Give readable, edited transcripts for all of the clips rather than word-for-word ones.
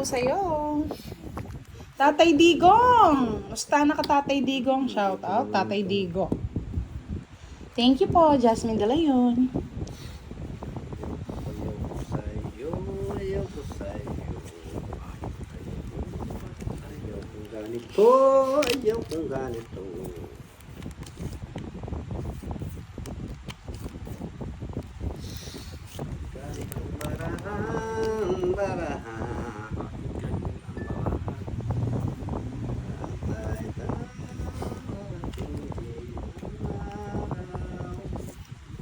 po sa'yo. Tatay Digong! Musta na ka, Tatay Digong? Shout out, Tatay Digong. Thank you po, Jasmine De Leon. Ayaw ko sa'yo. Ayaw kong ganito. Ayaw kong ganito. Ganitong barahan.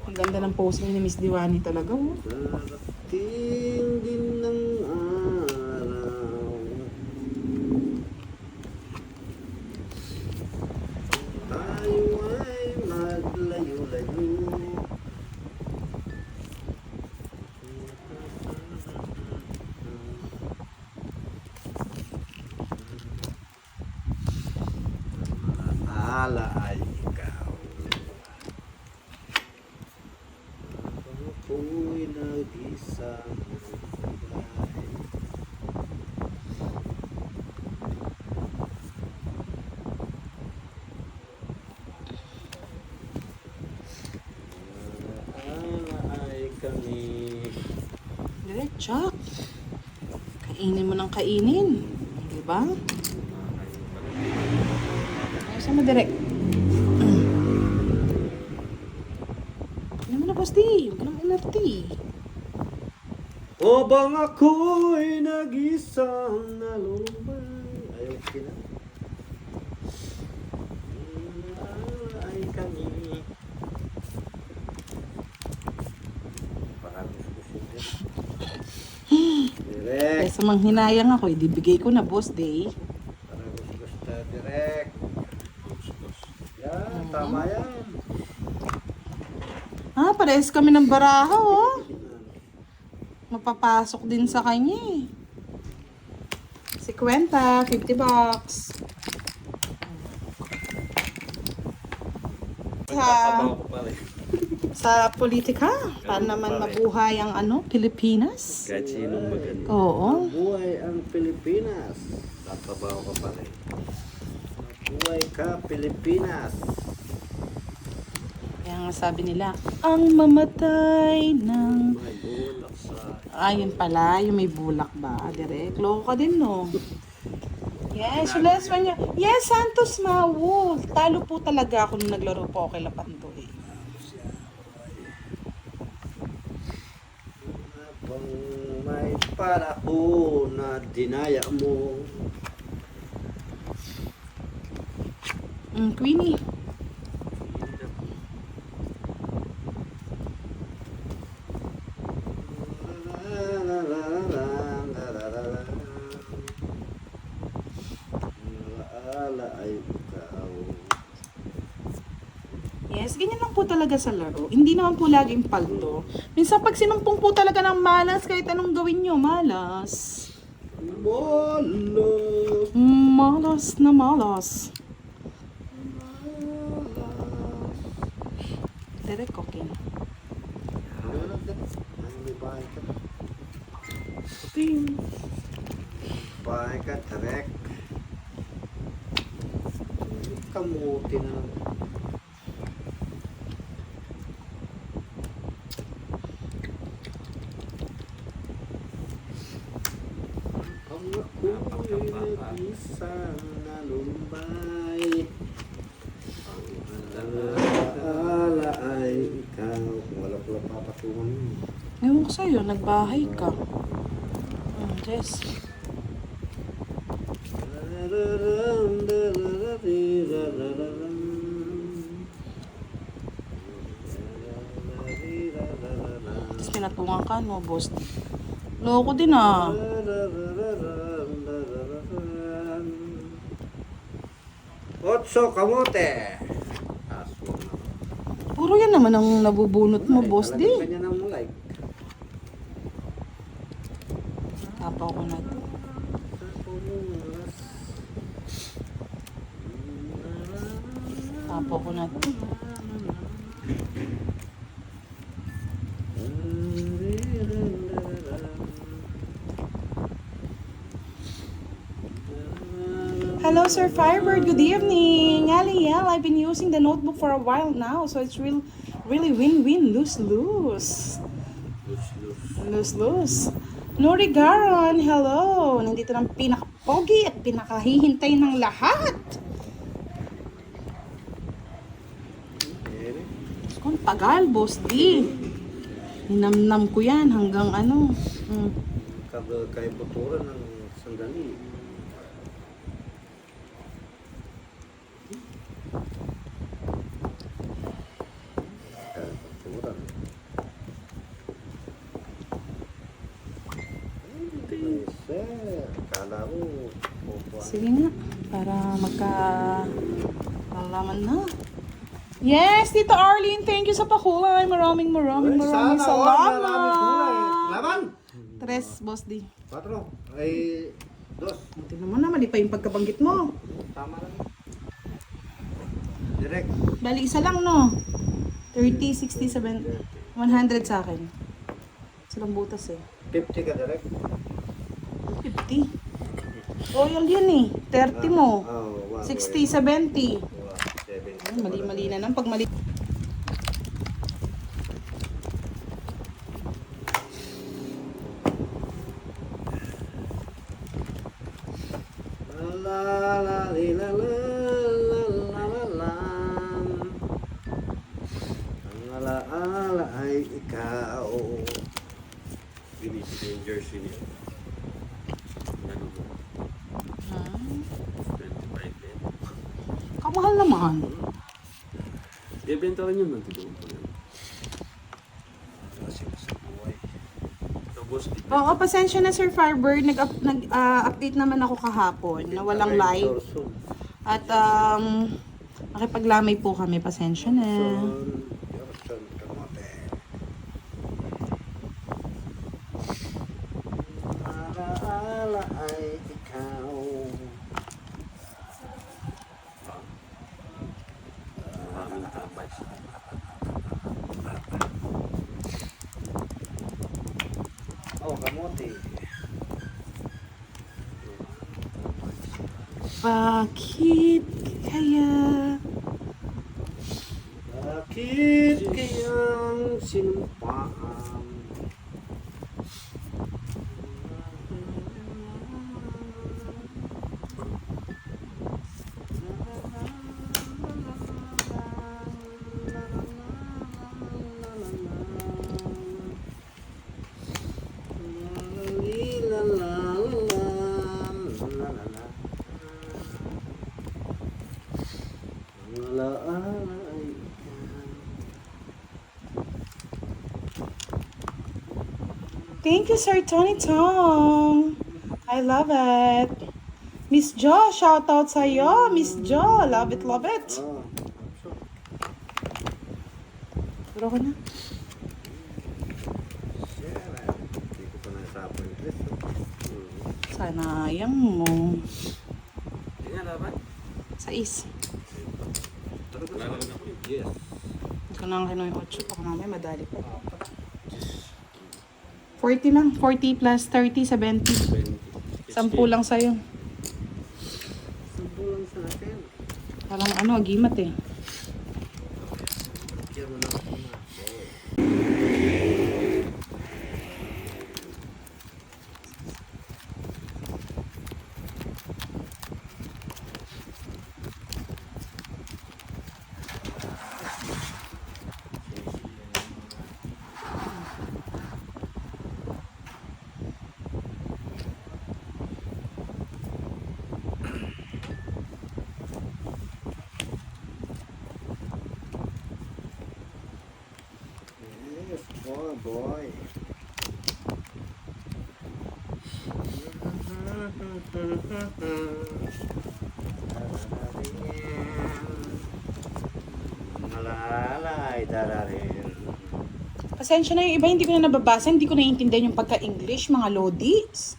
Ang ganda ng posing ni Miss Diwani talaga. Oh. Darating din ng araw. Tayo ay maglayo-layo. Ala ay ikaw. Ako'y nag-isang buhay. Ala ay kami. Diretsak. Kainin mo ng kainin. Diba? Ayos mo direct. Ano mo na, Bosti? Huwag ka naman inarti. O bang ako'y nag-isang nalulubay. Ayaw sila. Ay kami. Baka gusto siya. Direk. Kesa manghinayang ako, ibibigay ko na, Boss Day. Para gusto direk. Yan, tama yan. Ah, parehas kami ng baraha, oh. Mapapasok din sa kanya, eh. 50, 50 bucks. Sa politika, para naman mabuhay ang Pilipinas. Kahit sinong maganda. Oo. Mabuhay ang Pilipinas. Tatrabaho ka pa rin. Mabuhay ka, Pilipinas. Kaya nga sabi nila, ang mamatay ng... May bulak sa... Ayun pala, yung may bulak ba? Direk, loko ka din, no? Yes, yung last one niya. Yes, Santos Mawo. Talo po talaga ako nung naglaro po ako kay Lapanto, eh. Habang may panahon na dinaya mo. Queenie. Ala ay ikaw. Yes, ganyan lang po talaga sa laro. Hindi naman po laging paldo. Minsan pag sinumpong po talaga ng malas, kahit anong gawin nyo, malas. Bolo. Malas na malas. Direk, okay na. May bahay ka. Ting. Bahay ka, tarek. Kamuti na. Ang ako'y nag-isang nalumbay. Ang alaala ay ikaw. Kung wala ko lang papatungan mo. Ewan ko sa'yo, nagbahay ka. Jess. Tapos tinatungan ka, no, boss? Loko din, ah. Otso kamote. Aswang na. Puro yan naman ang nabubunot mo, boss, di. Talagang ganyan ang like. Tapaw ko na to. Tapaw ko na to. Hello, Sir Firebird. Good evening. Aliel, I've been using the notebook for a while now, so it's really win-win, lose-lose. Lose-lose. Nori Garon, hello. Nandito ng pinaka-pogi at pinakahihintay ng lahat. Kung tagal, Boss D. Ninamnam ko yan hanggang ano. Kaya puturan ng sandali. Kaya puturan. Ay, sir. Kala ko. Sige nga, para magka-alaman na. Yes, Tito Arlene, thank you sa pakulay. Maraming Sana, salamat. maraming kulay. Laban! 3, Boss D. 4. Ay, 2. Buti naman na, mali pa yung pagkabanggit mo. Tama lang. Direct. Bali, isa lang, no? 30, 60, 70, 100 sa akin. Silang butas eh. 50 ka direct. 50. Royal yan eh. 30 mo. 60, 70. 70. Mali-mali na lang. Pag mali... La la li, la la la la la la. Ang alaala ay ikaw. Binibigay yung jersey niya. Ano mo? 25 din. Kamahal naman. Ibenta rin yun, nandito ko yan. Kasi sa buhay. Tapos, Oo, pasensya na Sir Firebird. Nag-update naman ako kahapon na walang live. At nakipaglamay po kami. Pasensya na. Yorson kamote. Alaala ay ikaw. maraming tambay. Oh, kamote. Bakit kaya? Bakit kayang sinumpaan? Thank you, Sir Tony Tong. I love it. Miss Jo, shout out sa'yo. Miss Jo, love it, love it. Oh, Puro ko na. hindi ko pa nasapo yung dress. Sanayang mo. Hindi nga laban. Sa is. Nalala na ko yun. Yes. Hindi ko na kinuha yung 8. Baka mamaya madali pa. 40 lang. 40 plus 30, 70. 10 lang sa'yo. Sampo lang sa akin. Parang ano, agimat eh. Diyan mo na ako na. Yes, boy. Malalay, dararin. Pasensya na yung iba, hindi ko na nababasa. Hindi ko naiintindihan yung pagka-English, mga lodis.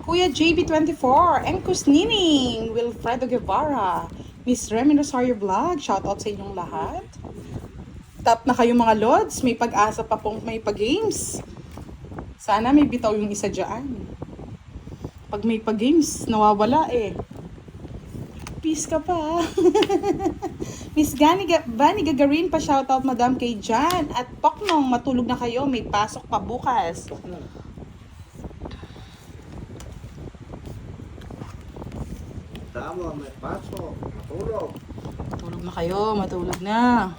Kuya JB24, Enkus Nining, Wilfredo Guevara, Miss Remy Rosario Vlog, shoutout sa inyong lahat. Tap na kayo mga lods, may pag-asa pa pong may pag-games. Sana may bitaw yung isa dyan. Pag may pag-games, nawawala eh. Peace ka pa. Miss Vani Gagarin pa shoutout madam kay Jan. At Poknong, matulog na kayo. May pasok pa bukas. Tama, may pasok. Matulog. Matulog na kayo. Matulog na.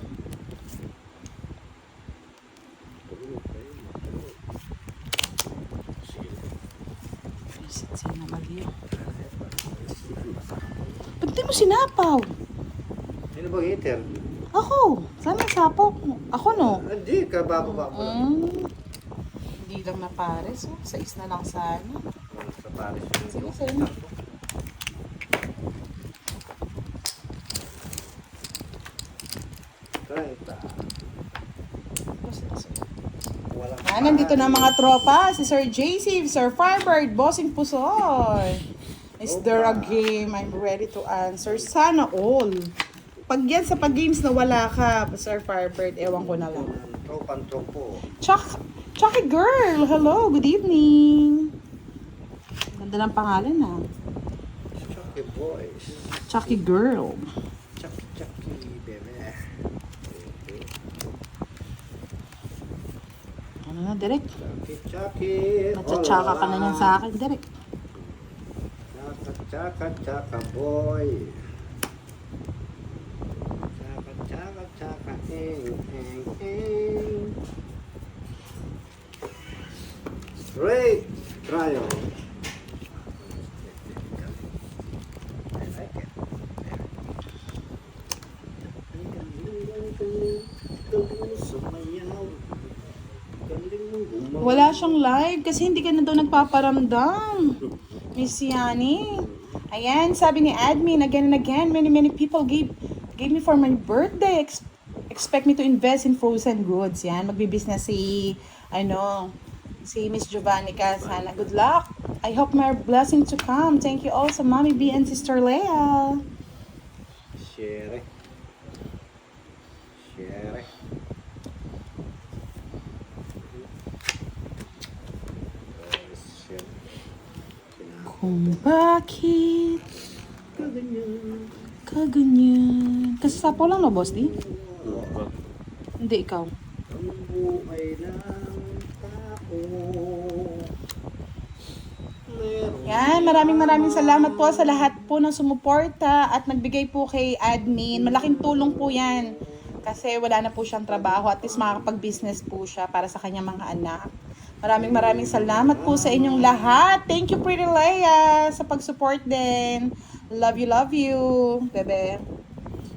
Matulog kayo, matulog. Sina Malia. Ba't di mo sinapaw? Sino ba heater? Ako. Saan ang sapok? Ako no. Hindi, kabababa ko lang. Hindi lang na pares. Oh. Sa is na lang sana. Sa Paris. Sige, sige. Walang Nandito na mga tropa. Si Sir JC, Sir Firebird, Bossing Pusoy. Is there a game? I'm ready to answer. Sana all. Pag yan sa pag-games na wala ka, Sir Firebird, ewan ko na lang. Tropan-tropo. Chucky Girl, hello, good evening. Ganda ng pangalan ah. Chucky boys. Chucky Girl. Chucky, bebe. Ano na, direct? Chucky. Matsatsaka ka na yan sa akin, direct. Chaka boy. Chaka, eng. Straight trial. I like it. Wala siyang live kasi hindi ka na daw nagpaparamdam. Miss Yani. Ayan, sabi ni admin, again and again, many people gave me for my birthday. Expect me to invest in frozen goods. Yan, magbi-business si Miss Giovannica. Sana good luck. I hope more blessing to come. Thank you also, Mommy B and Sister Leia. Share. Kung bakit kaganyan. Kasi sapo lang no, boss, di? Hindi, ikaw. Ang buhay ng tao. Yan, maraming salamat po sa lahat po ng sumuporta at nagbigay po kay admin. Malaking tulong po yan. Kasi wala na po siyang trabaho. At least makakapag-business po siya para sa kanyang mga anak. Maraming salamat po sa inyong lahat. Thank you, Pretty Leia, sa pag-support din. Love you, bebe.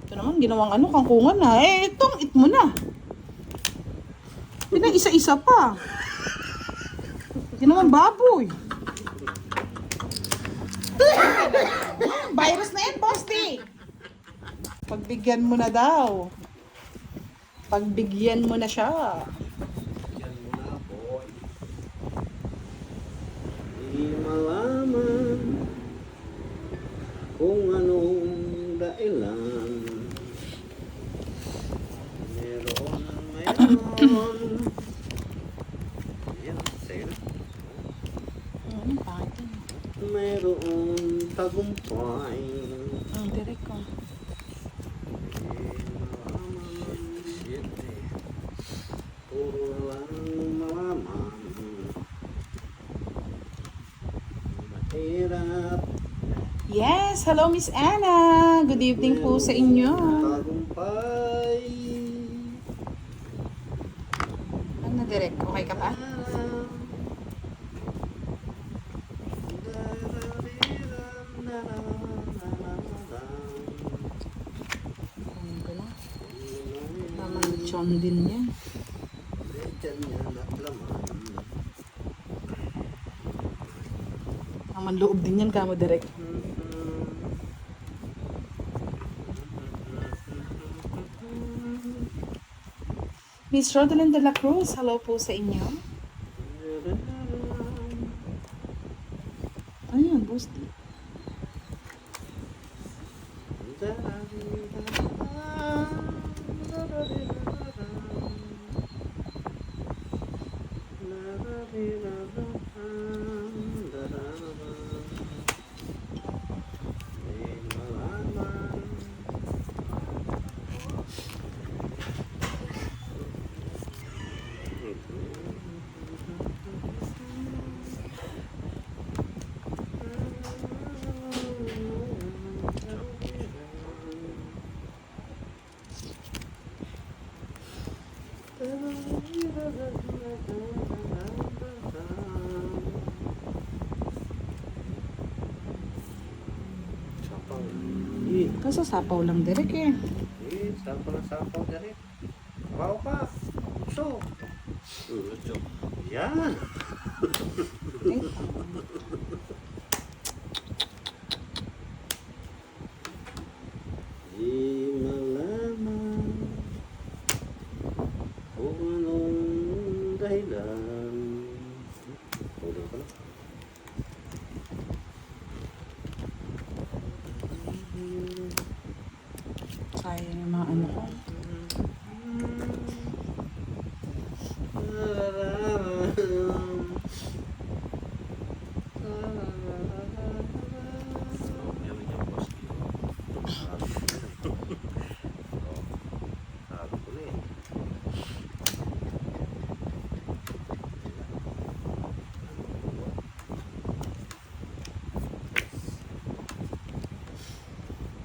Ito naman, ginawang kangkungan na. Itong eat mo na. Hindi na isa-isa pa. Hindi naman baboy. Virus na yan, Bosti. Pagbigyan mo na daw. Pagbigyan mo na siya. Di malaman kung anong dahilan. Meron. Yan, sa'yo na. Bakit yun? Meron tagumpay. Ang direct ko. Puro lang malaman. Mahirap. Yes, hello Miss Anna. Good evening po sa inyo. Tagumpay. Ano direct? Okay ka pa? Ano ka na? Naman John din yan. Naman loob din yan kamo direct. Miss Rodelyn de la Cruz, hello po sa inyo. Ayun, Bosti. sapaw. Eh, Kaso sapaw lang direk eh. sapaw na sapaw dari. Wow ka. So, Chok. yan. Ay, Di malaman kung anong dahilan. Ulit ko na. sayang yung mga ano ko. Meron yung post dito. Sabi ko na eh.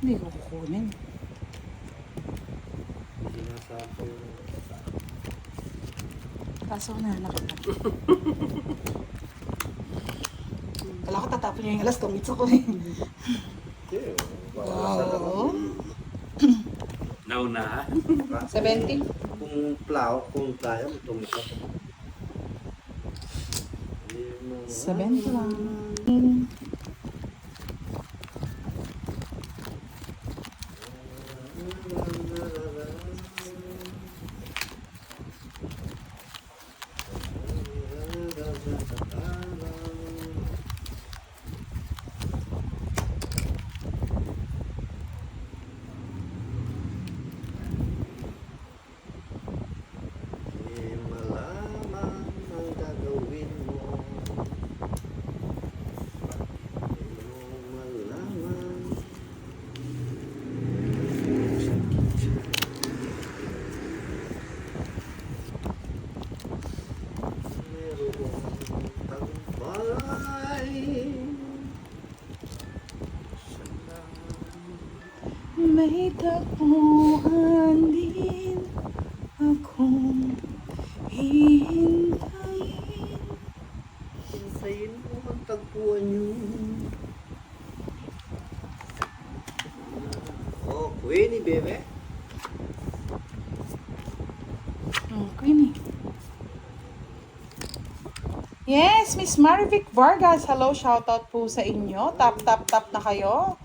Hindi ko kukunin. Sinasapaw na. Kaso na nakita. Kala ko tatapon niya yung alas, tumits ako eh. Yeah, Wow. Nauna. 70? Kung tayo, tumikap. 70 lang. Malaman ang gagawin mo. Malaman. Merong tagumpay. May tapuan din akong hihintayin. Hintayin mo ang tagpuan yun. Oh, Queenie, bebe. Queenie. Yes, Miss Marivic Vargas. Hello, shoutout po sa inyo. Tap, tap, tap na kayo.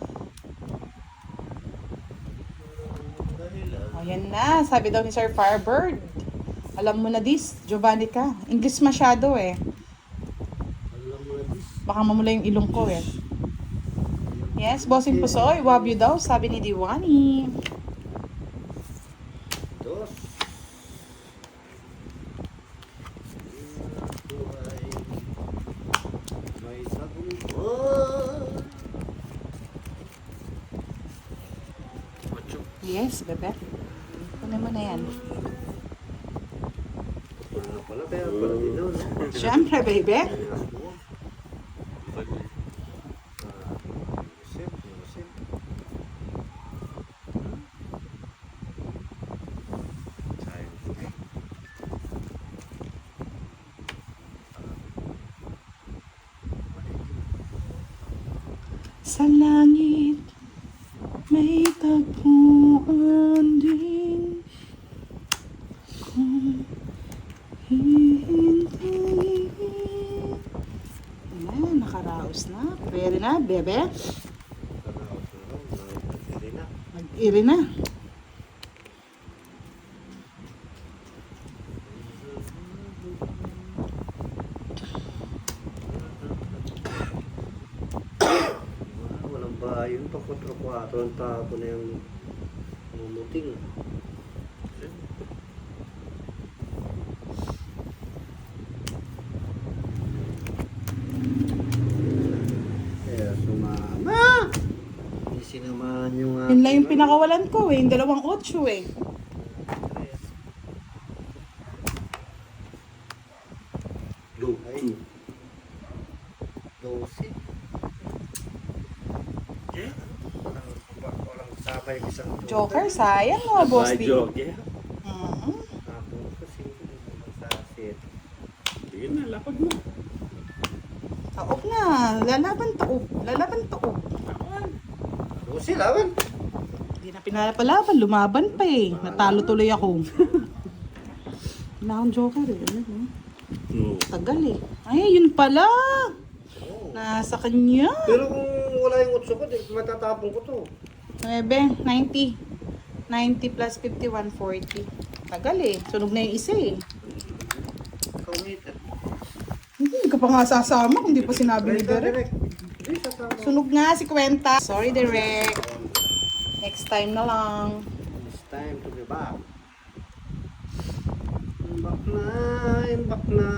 O, yan na. Sabi daw ni Sir Firebird. Alam mo na this, Giovanni ka. English masyado eh. Alam mo na this. Baka mamula yung ilong ko eh. Yes, Bossing Pusoy. Wab you daw, sabi ni Diwani. Dos. Buhay. May tagumpay. Ocho. Yes, bebe. Kunin mo na yan. Wala pala, pero pala din daw, no? Siyempre, baby. Ayos mo. Yusef, Yusef. Sayang po. Sa langit, may tapuan din kung hihintayin. Ayan, nakaraos na. Pwede na, bebe. Karaos na raw, nakapagpili na. Mag-iri na. Walang bahay yun. Pa-4-4 ang tapo na yung mumuting. Kaya sumama! Hindi sinamahan yung Yun lang yung pinakawalan ko eh. Yung 2-8 eh. Go. Ay. 12. Walang sabay yung isang Joker, sayang mga boss Bye, di. Joke. Yeah. Mhm. Tapos kasi sa set. Sige na, lapag mo. Taob na. Lalaban taob. Lalaban taob. Awan. O sila, man. Hindi na pinapalaban, lumaban pa eh. Natalo tuloy ako. Wala akong joker eh. Tagal eh. Ay, yun pala. Nasa kanya. Pero kung wala yung utso ko, di matatapon ko to. 9, 90. 90 plus 50, 140. Tagal eh. Sunog na yung isa eh. Kaumitan. Hindi ka pa nga sasama kung di pa sinabi ni Derek. Hindi, sasama. Sunog nga si Kwenta. Sorry, Derek. Next time na lang. It's time to be back. Imbak na, imbak na,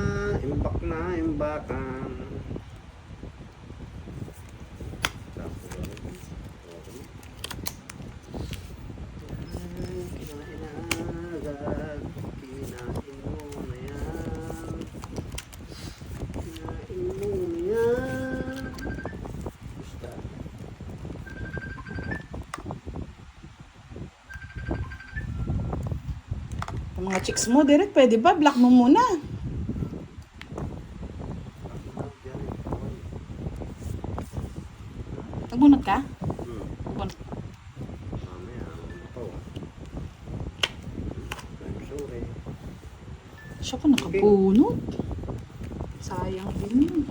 imbak na, imbakan. Kinain agad, kinain mo na yan. Kinain mo na yan. Basta. Yung mga chicks mo, Derek, pwede ba? Block mo muna. Nagbunot ka? Nagbunot. Mamaya, ano pa oh. I'm sorry. Siya pa nakabunot. Sayang din yun.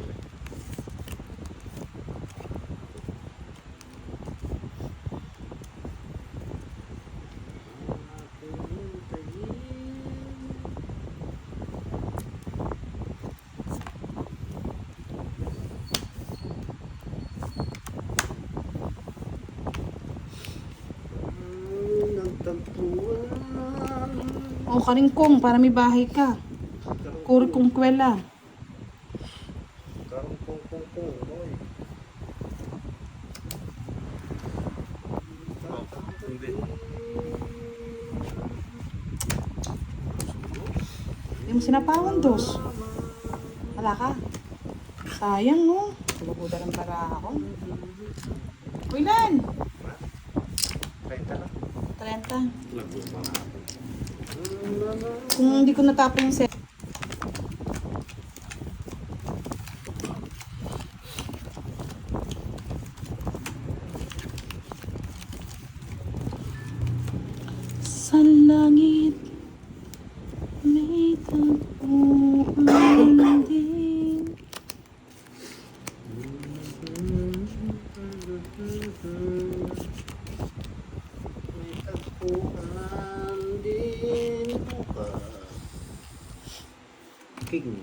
Nagtampuan. O, karingkong, para may bahay ka. Kuri kong kwela. Karong kung, boy. Hindi. Hindi mo sinapawan, dos. Wala ka. Sayang, no? Tulubuda ng para ako. Ilan? 30 lang. 30. Lagot pa nga. Kung hindi ko natapon yung set. Sa langit may tagpuan din. May tagpuan din bukas. King.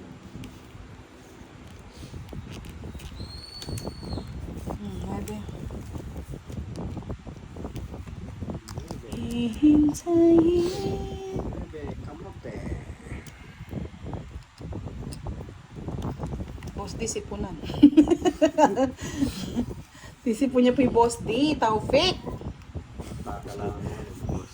Pwede. Hihintayin. Bebe, kamote. Boss D, sipunan. Sisipon niya po yung Boss D, Taufik. Kakalangan mo.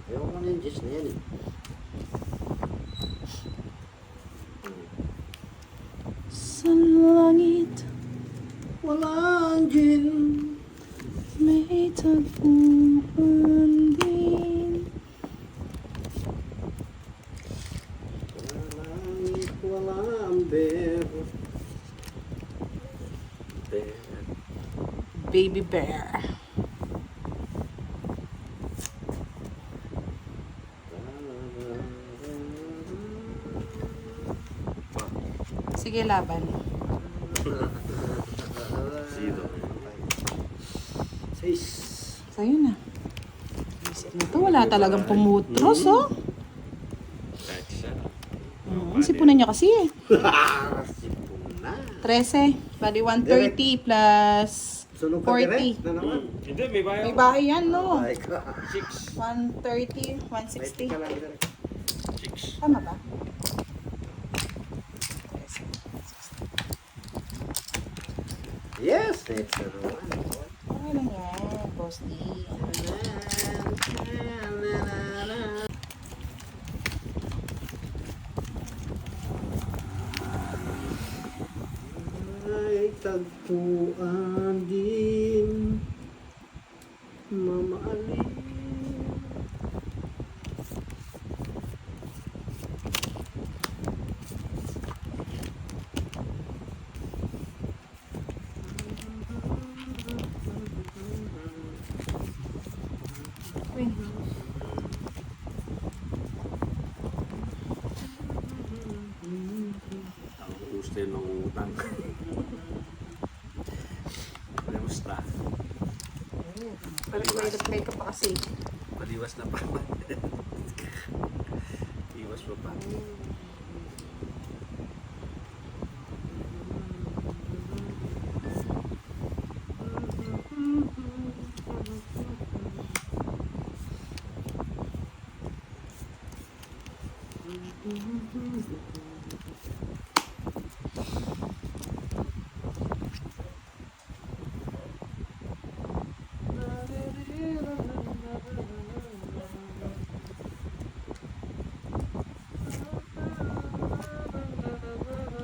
Ayaw ko na yung gis na yan eh. Sa langit Walang gin. may tagpuan din. Walang walang bear. Baby bear. Sige, laban. Zero. 6. Sa'yo na. Isip na to, wala talagang pumutros, oh. Kahit siya. Sipunan niya kasi eh. Sipon na. 13, bali 130 plus Sunog ka direct 40. na naman. Hindi, may bayan. May bahay yan, no? Ay ka. 6. 130, May 160. ka lang direct. 6. Tama ba? Yes, it's a naman. Okay lang yan, Boss D. Ay tagpuan din mamaalin. lang. Kamusta? Parang may ka pa kasi. Maliwas na pa. Iwas mo pa.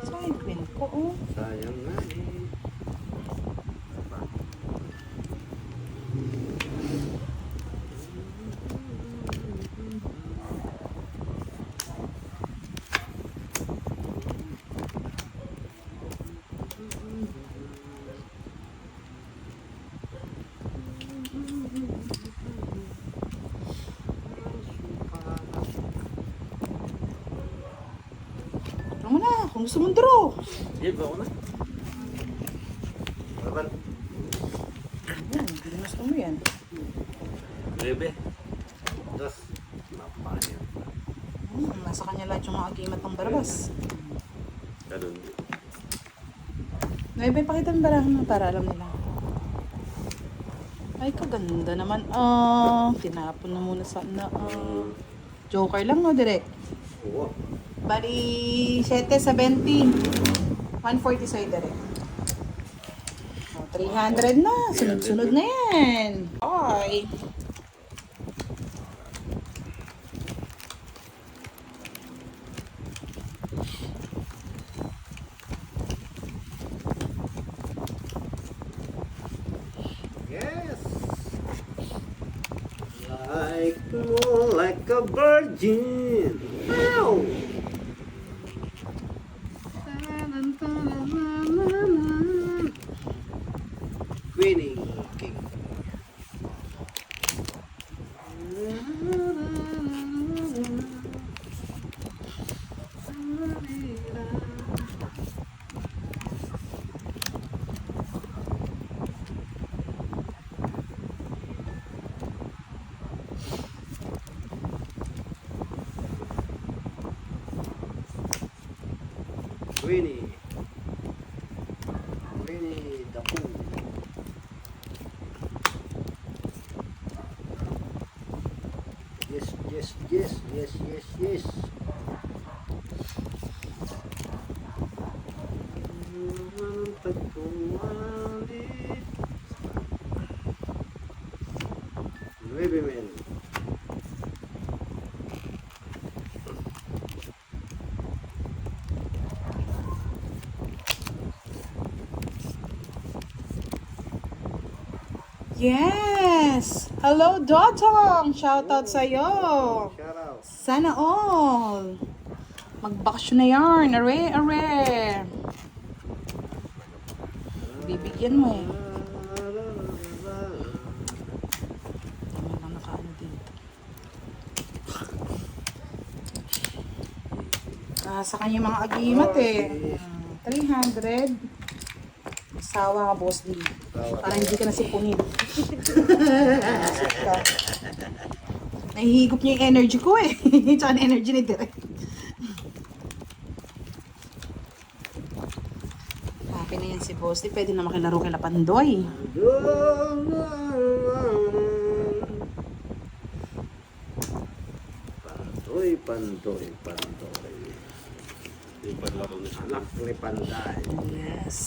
Side pin ko, oh. Sayang nga eh. Ano mo na, kung gusto mong draw. Sige, ba ako na? Laban. Yan, hindi na gusto mo yan. Bebe. Dos. Mapayan. Nasa kanya lahat yung mga agimat ng barabas. Ganun. 9, pakita mo barahan mo para alam nila. Ay, kaganda naman. Tinapon na muna sana. Joker lang, no, direct. Oo. Bali, 770. 140 sa'yo, direct. 300 na. Sunod-sunod na yan. Okay. Yes. Like a virgin. Ow. Queening king. Winnie. Winnie the Pooh. Yes, yes, yes, yes, yes, yes. Nueve men. Yes! Hello, Dotong! Shoutout sa'yo! Shout out. Sana all! Magbakasyon na yarn! Are! Bibigyan mo eh. Tama lang nakaano dito. Sa kanya yung mga agimat eh. 300. Sawa ka, boss D. Para hindi ka nasipunin. Nasip ka. Nahihigop niya yung energy ko eh. Tsaka na energy ni Direk. Happy na yan si boss D. Pwede na makilaro kay Lapandoy. Pantoy. Yung paglaro na siya. Anak ni Panday. Yes.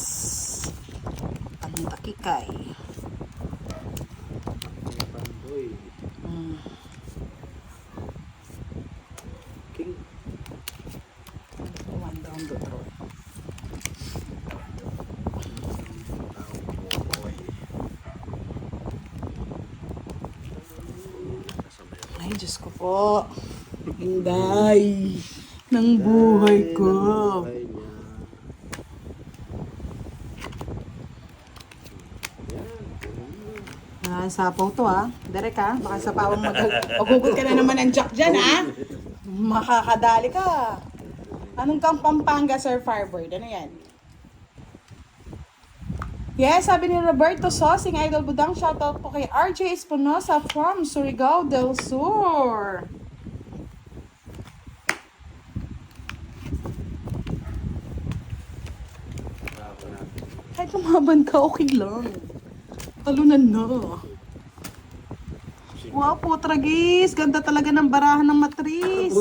Pantakikay. Pantoy. Mm. King. One down the throat. Ay, Diyos ko po. Hinday ng buhay ko. Buhay niya. Sapaw to ah. Derek ah. Baka sapawang maghugot ka na naman ng jack dyan ah. Makakadali ka. Anong kang Pampanga, Sir Firebird? Ano yan? Yes, sabi ni Roberto Sosing, Idol Budang, shoutout po kay RJ Espinosa from Surigao del Sur. Bravo natin. Kahit lumaban ka, okay lang. Talunan na. Wow, putragis. Ganda talaga ng barahan ng matris.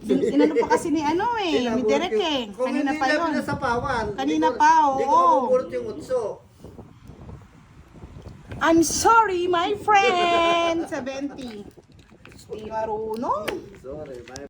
Inano pa kasi ni ano eh, ni Derek eh. Kung Kanina hindi pa na yun. pinasapawan. Kanina hindi ko- pa, Hindi ko oo. mabubulot yung utso. I'm sorry, my friend. 70. Di marunong. Sorry, my